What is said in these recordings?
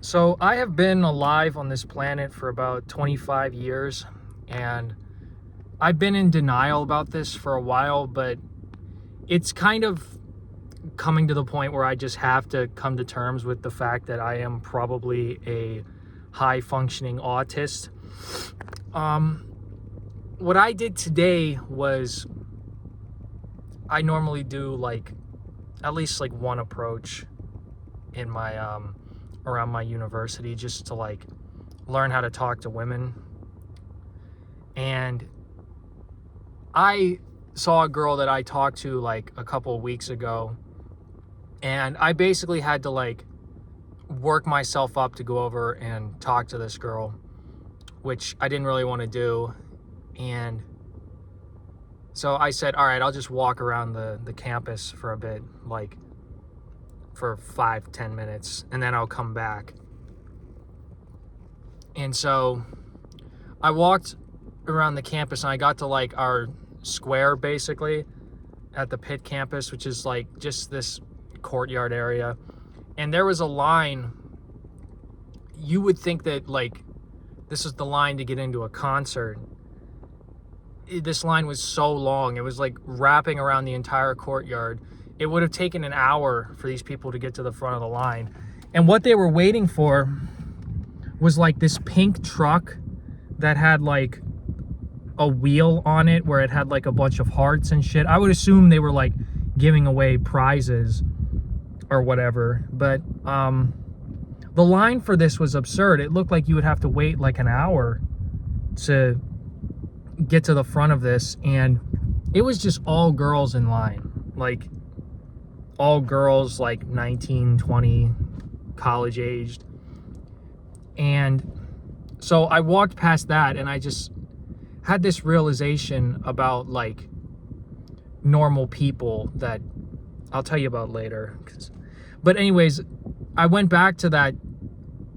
So I have been alive on this planet for about 25 years, and I've been in denial about this for a while, but it's kind of coming to the point where I just have to come to terms with the fact that I am probably a high functioning autist. What I did today was I normally do at least one approach in my around my university just to learn how to talk to women. And I saw a girl that I talked to a couple of weeks ago, and I basically had to work myself up to go over and talk to this girl, which I didn't really want to do. And so I said, all right, I'll just walk around the campus for a bit, for 5-10 minutes, and then I'll come back. And so I walked around the campus, and I got to our square basically at the Pitt campus, which is just this courtyard area. And there was a line. You would think that this is the line to get into a concert. This line was so long. It was wrapping around the entire courtyard. It would have taken an hour for these people to get to the front of the line. And what they were waiting for was this pink truck that had a wheel on it where it had a bunch of hearts and shit. I would assume they were giving away prizes or whatever. But the line for this was absurd. It looked like you would have to wait an hour to get to the front of this, and it was just all girls in line. All girls 19, 20, college aged. And so I walked past that, and I just had this realization about normal people that I'll tell you about later. But anyways, I went back to that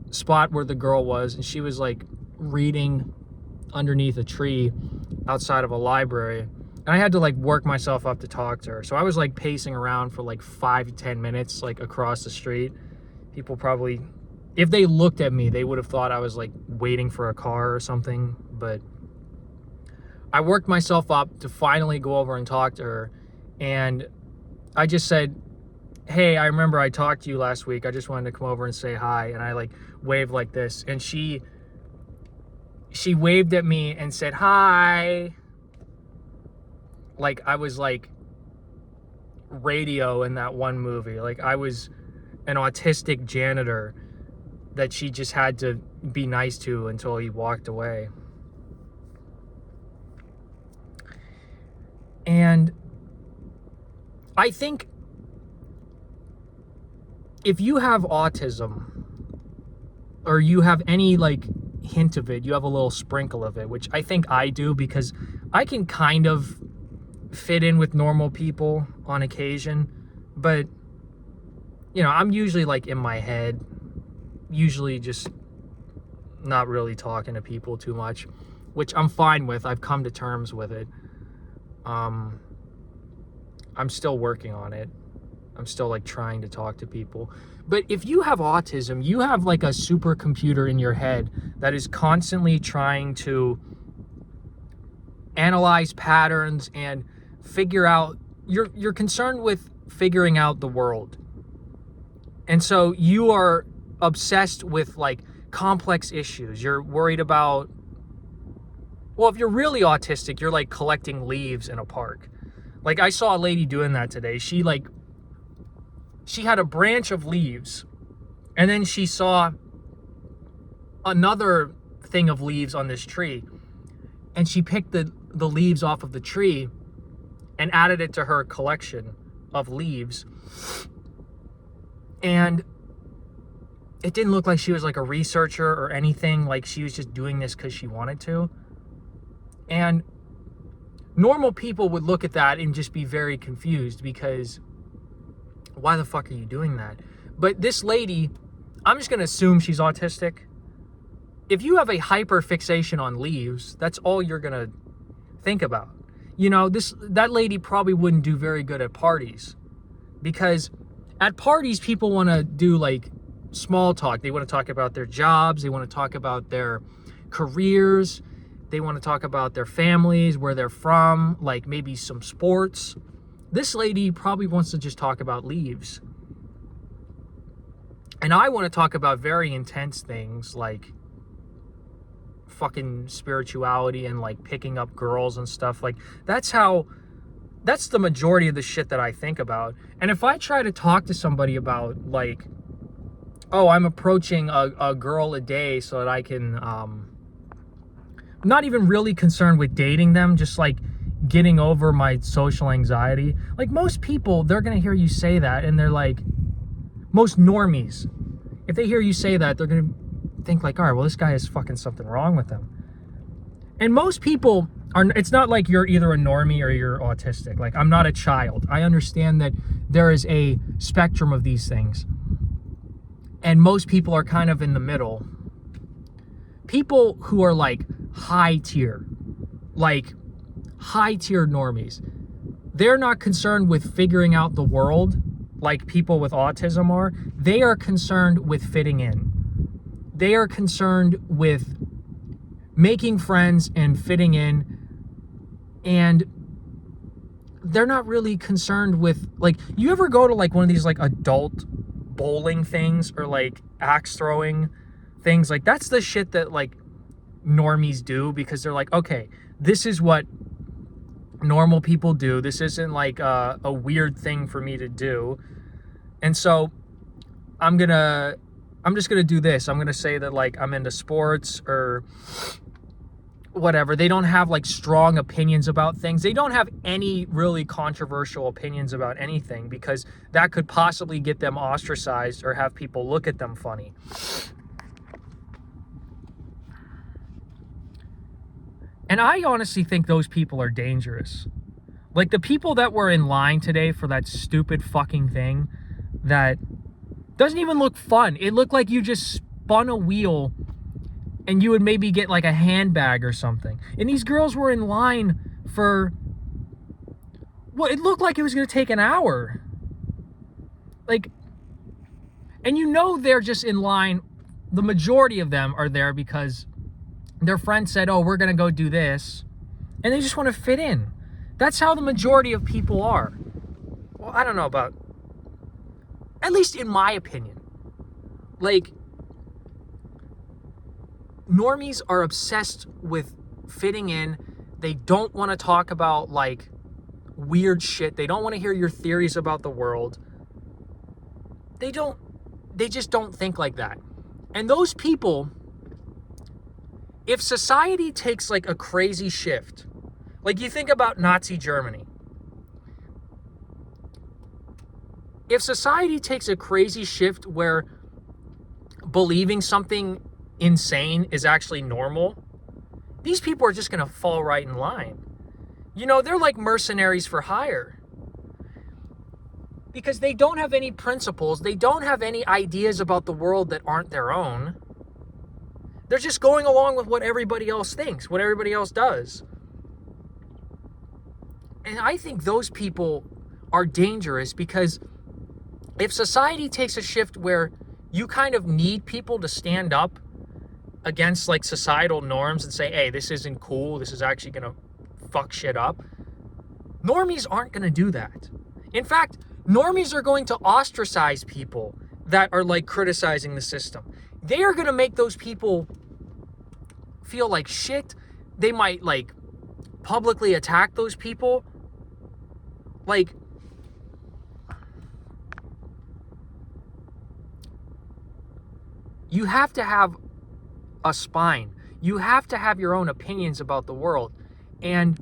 spot where the girl was, and she was reading underneath a tree outside of a library. And I had to work myself up to talk to her. So I was pacing around for 5 to 10 minutes across the street. People probably, if they looked at me, they would have thought I was waiting for a car or something. But I worked myself up to finally go over and talk to her. And I just said, hey, I remember I talked to you last week. I just wanted to come over and say hi. And I waved like this. And she waved at me and said, hi. I was Radio in that one movie. I was an autistic janitor that she just had to be nice to until he walked away. And I think if you have autism, or you have any hint of it, you have a little sprinkle of it, which I think I do, because I can kind of fit in with normal people on occasion, but I'm usually in my head, usually just not really talking to people too much, which I'm fine with. I've come to terms with it. I'm still working on it. I'm still trying to talk to people. But if you have autism, you have a supercomputer in your head that is constantly trying to analyze patterns and figure out, you're concerned with figuring out the world. And so you are obsessed with complex issues. You're worried about, well, if you're really autistic, you're collecting leaves in a park. I saw a lady doing that today. She had a branch of leaves, and then she saw another thing of leaves on this tree, and she picked the leaves off of the tree and added it to her collection of leaves. And it didn't look like she was a researcher or anything. She was just doing this because she wanted to. And normal people would look at that and just be very confused, because why the fuck are you doing that? But this lady, I'm just going to assume she's autistic. If you have a hyper fixation on leaves, that's all you're going to think about. That lady probably wouldn't do very good at parties, because at parties people want to do small talk. They want to talk about their jobs. They want to talk about their careers. They want to talk about their families, where they're from, like maybe some sports. This lady probably wants to just talk about leaves. And I want to talk about very intense things like fucking spirituality and like picking up girls and stuff. Like that's the majority of the shit that I think about. And if I try to talk to somebody about like, oh, I'm approaching a girl a day so that I can, not even really concerned with dating them, just like getting over my social anxiety. Like most people, they're going to hear you say that and they're like, most normies, if they hear you say that, they're going to think like, all right, well, this guy has fucking something wrong with him. And most people are, it's not like you're either a normie or you're autistic. Like I'm not a child. I understand that there is a spectrum of these things. And most people are kind of in the middle. People who are like high tier normies, they're not concerned with figuring out the world like people with autism are. They are concerned with fitting in. They are concerned with making friends and fitting in. And they're not really concerned with, like, you ever go to like one of these like adult bowling things or like axe throwing things? Like that's the shit that like normies do, because they're like, okay, this is what normal people do. This isn't like a weird thing for me to do. And so I'm just gonna do this. I'm gonna say that like I'm into sports or whatever. They don't have like strong opinions about things. They don't have any really controversial opinions about anything, because that could possibly get them ostracized or have people look at them funny. And I honestly think those people are dangerous. Like the people that were in line today for that stupid fucking thing that doesn't even look fun. It looked like you just spun a wheel and you would maybe get like a handbag or something. And these girls were in line for what it looked like it was going to take an hour. Like, and you know they're just in line. The majority of them are there because their friend said, oh, we're going to go do this. And they just want to fit in. That's how the majority of people are. Well, I don't know about, at least in my opinion. Like, normies are obsessed with fitting in. They don't want to talk about like weird shit. They don't want to hear your theories about the world. They just don't think like that. And those people, if society takes like a crazy shift, like you think about Nazi Germany. If society takes a crazy shift where believing something insane is actually normal, these people are just going to fall right in line. You know, they're like mercenaries for hire. Because they don't have any principles. They don't have any ideas about the world that aren't their own. They're just going along with what everybody else thinks, what everybody else does. And I think those people are dangerous, because if society takes a shift where you kind of need people to stand up against like societal norms and say, hey, this isn't cool, this is actually going to fuck shit up, normies aren't going to do that. In fact, normies are going to ostracize people that are like criticizing the system. They are going to make those people feel like shit. They might like publicly attack those people. Like, you have to have a spine. You have to have your own opinions about the world. And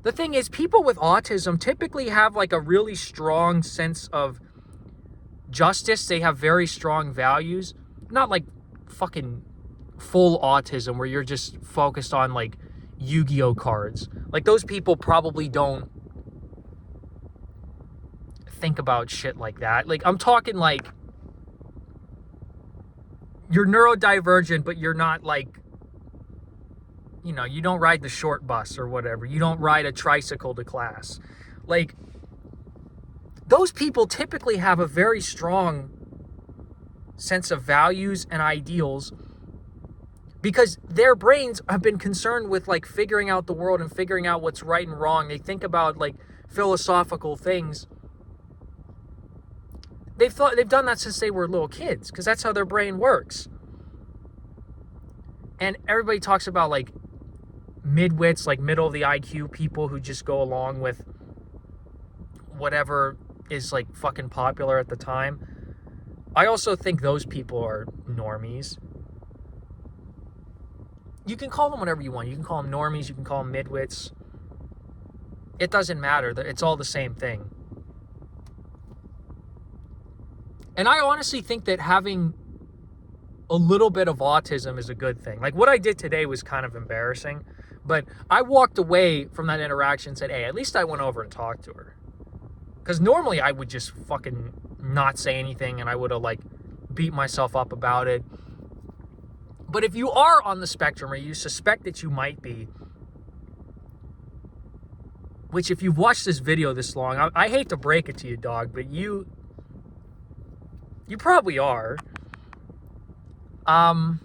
the thing is, people with autism typically have like a really strong sense of justice. They have very strong values. Not like fucking full autism where you're just focused on like Yu-Gi-Oh cards. Like those people probably don't think about shit like that. Like I'm talking like you're neurodivergent, but you're not like, you know, you don't ride the short bus or whatever. You don't ride a tricycle to class. Like, those people typically have a very strong sense of values and ideals, because their brains have been concerned with like figuring out the world and figuring out what's right and wrong. They think about like philosophical things. They've done that since they were little kids, because that's how their brain works. And everybody talks about like midwits, like middle of the IQ people who just go along with whatever is like fucking popular at the time. I also think those people are normies. You can call them whatever you want. You can call them normies. You can call them midwits. It doesn't matter. It's all the same thing. And I honestly think that having a little bit of autism is a good thing. Like what I did today was kind of embarrassing, but I walked away from that interaction and said, hey, at least I went over and talked to her. Because normally I would just fucking not say anything and I would have like beat myself up about it. But if you are on the spectrum or you suspect that you might be, which if you've watched this video this long, I hate to break it to you, dog, but you probably are. The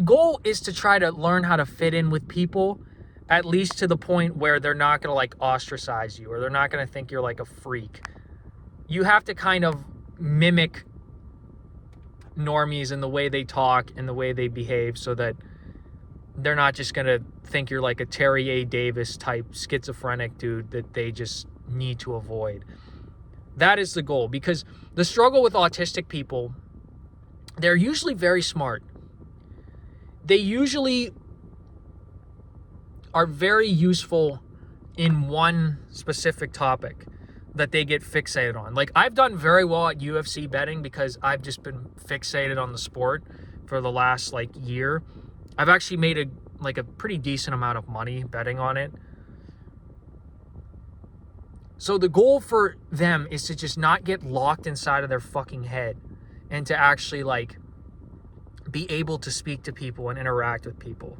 goal is to try to learn how to fit in with people, at least to the point where they're not going to like ostracize you or they're not going to think you're like a freak. You have to kind of mimic normies in the way they talk and the way they behave so that they're not just going to think you're like a Terry A. Davis type schizophrenic dude that they just need to avoid. That is the goal, because the struggle with autistic people, they're usually very smart. They usually are very useful in one specific topic that they get fixated on. Like I've done very well at UFC betting because I've just been fixated on the sport for the last like year. I've actually made a pretty decent amount of money betting on it. So the goal for them is to just not get locked inside of their fucking head and to actually like be able to speak to people and interact with people.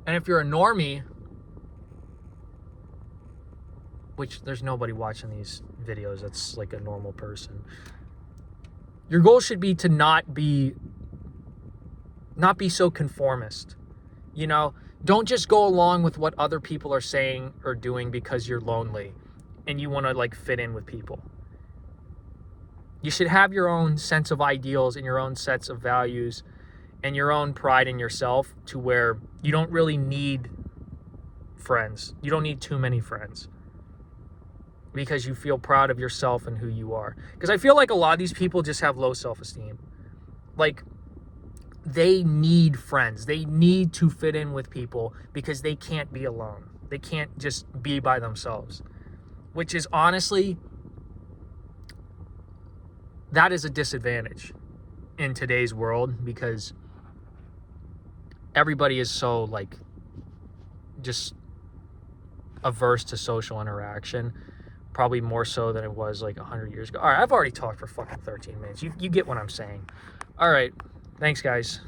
And if you're a normie, which there's nobody watching these videos that's like a normal person, your goal should be to not be so conformist. You know, don't just go along with what other people are saying or doing because you're lonely and you want to like fit in with people. You should have your own sense of ideals and your own sets of values and your own pride in yourself, to where you don't really need friends. You don't need too many friends, because you feel proud of yourself and who you are. Because I feel like a lot of these people just have low self-esteem. Like, they need friends. They need to fit in with people because they can't be alone. They can't just be by themselves, which is honestly, that is a disadvantage in today's world, because everybody is so like just averse to social interaction, probably more so than it was like 100 years ago. All right, I've already talked for fucking 13 minutes. You get what I'm saying. All right, thanks guys.